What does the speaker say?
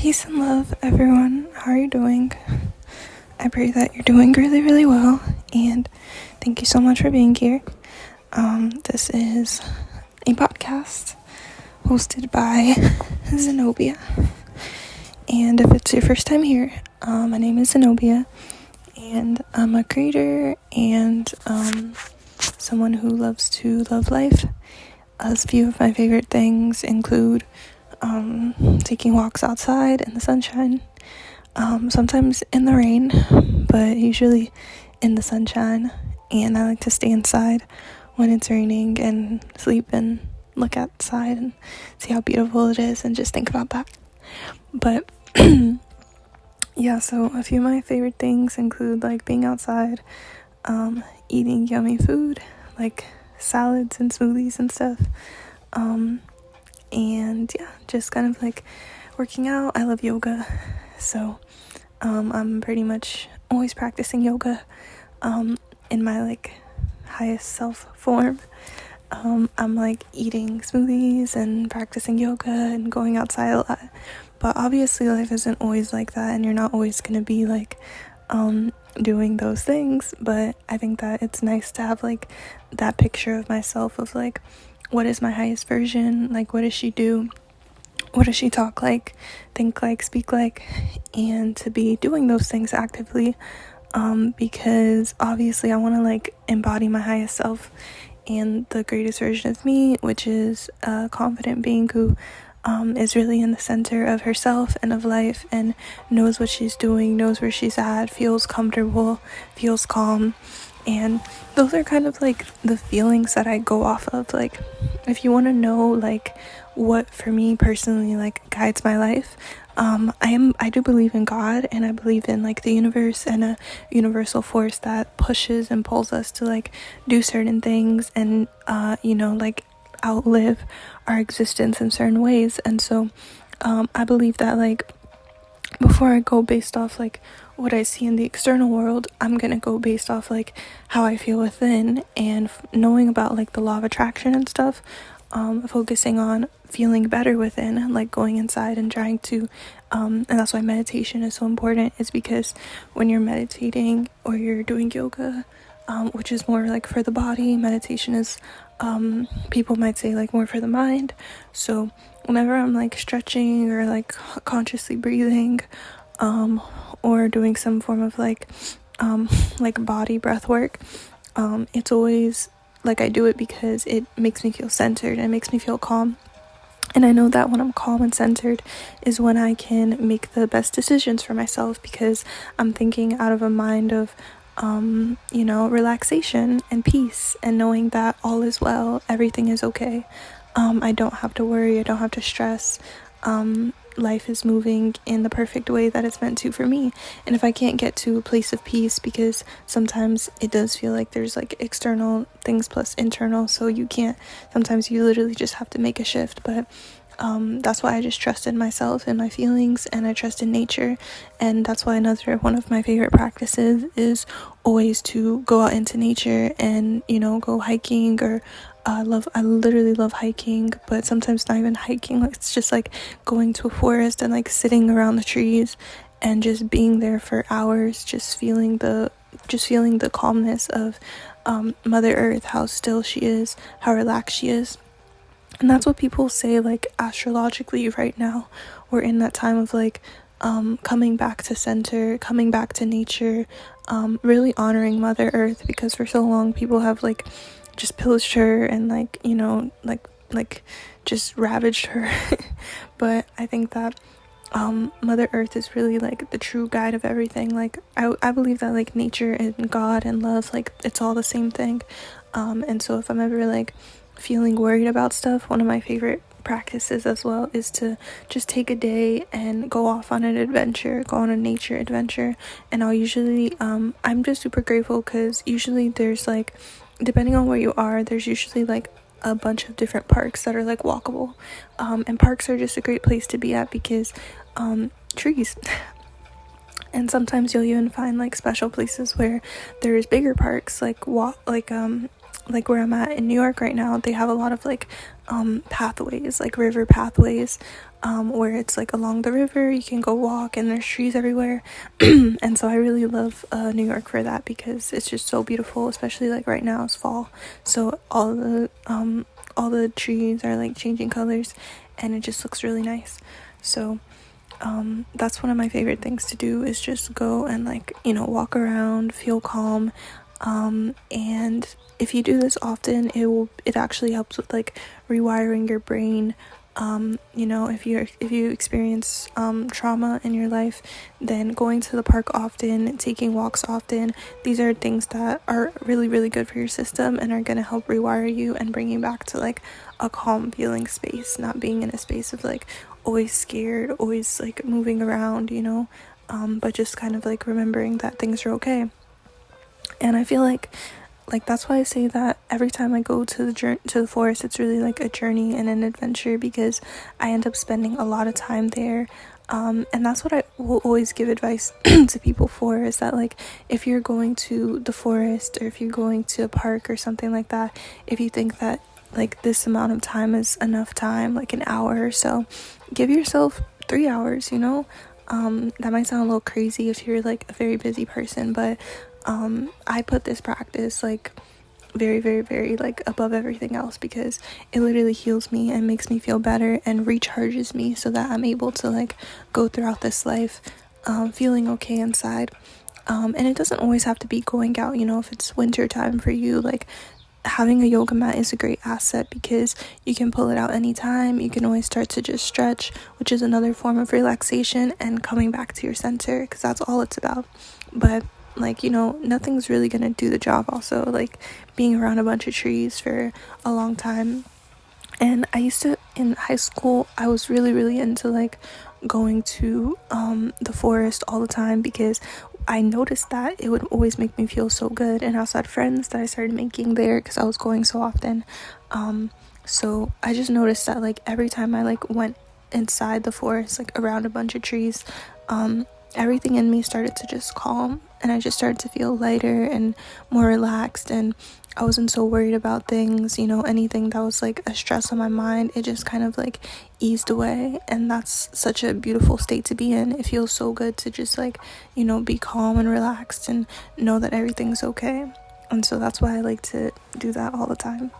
Peace and love, everyone. How are you doing? I pray that you're doing really, really well, and thank you so much for being here. This is a podcast hosted by Zenobia, and if it's your first time here, my name is Zenobia, and I'm a creator and someone who loves to love life. A few of my favorite things include taking walks outside in the sunshine, sometimes in the rain, but usually in the sunshine. And I like to stay inside when it's raining and sleep and look outside and see how beautiful it is and just think about that. But yeah, so a few of my favorite things include like being outside, eating yummy food like salads and smoothies and stuff, and yeah, just kind of like working out. I love yoga, so I'm pretty much always practicing yoga in my like highest self form. I'm like eating smoothies and practicing yoga and going outside a lot, but obviously life isn't always like that, and you're not always gonna be like doing those things. But I think that it's nice to have like that picture of myself of like, what is my highest version, like what does she do, what does she talk like, think like, speak like, and to be doing those things actively, because obviously I want to like embody my highest self and the greatest version of me, which is a confident being who is really in the center of herself and of life and knows what she's doing, knows where she's at, feels comfortable, feels calm. And those are kind of like the feelings that I go off of. Like, if you want to know like what for me personally like guides my life, I do believe in God, and I believe in like the universe and a universal force that pushes and pulls us to like do certain things and like outlive our existence in certain ways. And so I believe that like before I go based off like what I see in the external world, I'm gonna go based off like how I feel within, and knowing about like the law of attraction and stuff, focusing on feeling better within, like going inside and trying to and that's why meditation is so important, is because when you're meditating or you're doing yoga, which is more like for the body, meditation is people might say like more for the mind. So whenever I'm like stretching or like consciously breathing, or doing some form of like body breath work, it's always like I do it because it makes me feel centered and it makes me feel calm. And I know that when I'm calm and centered is when I can make the best decisions for myself, because I'm thinking out of a mind of relaxation and peace, and knowing that all is well, everything is okay. I don't have to worry, I don't have to stress. Life is moving in the perfect way that it's meant to for me. And if I can't get to a place of peace, because sometimes it does feel like there's like external things plus internal, so sometimes you literally just have to make a shift. But that's why I just trust in myself and my feelings, and I trust in nature. And that's why another one of my favorite practices is always to go out into nature and go hiking, or I literally love hiking, but sometimes not even hiking. Like, it's just like going to a forest and like sitting around the trees and just being there for hours, just feeling the calmness of Mother Earth, how still she is, how relaxed she is. And that's what people say, like astrologically right now we're in that time of like coming back to center, coming back to nature, really honoring Mother Earth, because for so long people have like just pillaged her and like just ravaged her. But I think that Mother Earth is really like the true guide of everything. Like I believe that like nature and God and love, like it's all the same thing. And so if I'm ever like feeling worried about stuff, one of my favorite practices as well is to just take a day and go off on an adventure, go on a nature adventure. And I'll usually I'm just super grateful because usually there's like, depending on where you are, there's usually like a bunch of different parks that are like walkable, and parks are just a great place to be at because trees. And sometimes you'll even find like special places where there's bigger parks, like like where I'm at in New York right now, they have a lot of like pathways, like river pathways, where it's like along the river you can go walk and there's trees everywhere. And so I really love New York for that, because it's just so beautiful, especially like right now it's fall, so all the trees are like changing colors and it just looks really nice. So that's one of my favorite things to do, is just go and like, you know, walk around, feel calm. And if you do this often, it actually helps with like rewiring your brain. You know, if you experience trauma in your life, then going to the park often, taking walks often, these are things that are really, really good for your system and are going to help rewire you and bring you back to like a calm feeling space, not being in a space of like always scared, always like moving around, you know, but just kind of like remembering that things are okay. And I feel like that's why I say that every time I go to the forest, it's really like a journey and an adventure, because I end up spending a lot of time there. And that's what I will always give advice to people for, is that like if you're going to the forest or if you're going to a park or something like that, if you think that like this amount of time is enough time, like an hour or so, give yourself 3 hours, you know. That might sound a little crazy if you're like a very busy person, but I put this practice like very, very, very like above everything else, because it literally heals me and makes me feel better and recharges me, so that I'm able to like go throughout this life feeling okay inside. And it doesn't always have to be going out, you know. If it's winter time for you, like having a yoga mat is a great asset, because you can pull it out anytime. You can always start to just stretch, which is another form of relaxation and coming back to your center, because that's all it's about. But like, you know, nothing's really gonna do the job also, like being around a bunch of trees for a long time. And I used to, in high school, I was really, really into like going to the forest all the time, because I noticed that it would always make me feel so good. And I also had friends that I started making there because I was going so often. So I just noticed that like every time I like went inside the forest, like around a bunch of trees, everything in me started to just calm, and I just started to feel lighter and more relaxed, and I wasn't so worried about things, you know. Anything that was like a stress on my mind, it just kind of like eased away. And that's such a beautiful state to be in. It feels so good to just like, you know, be calm and relaxed and know that everything's okay. And so that's why I like to do that all the time.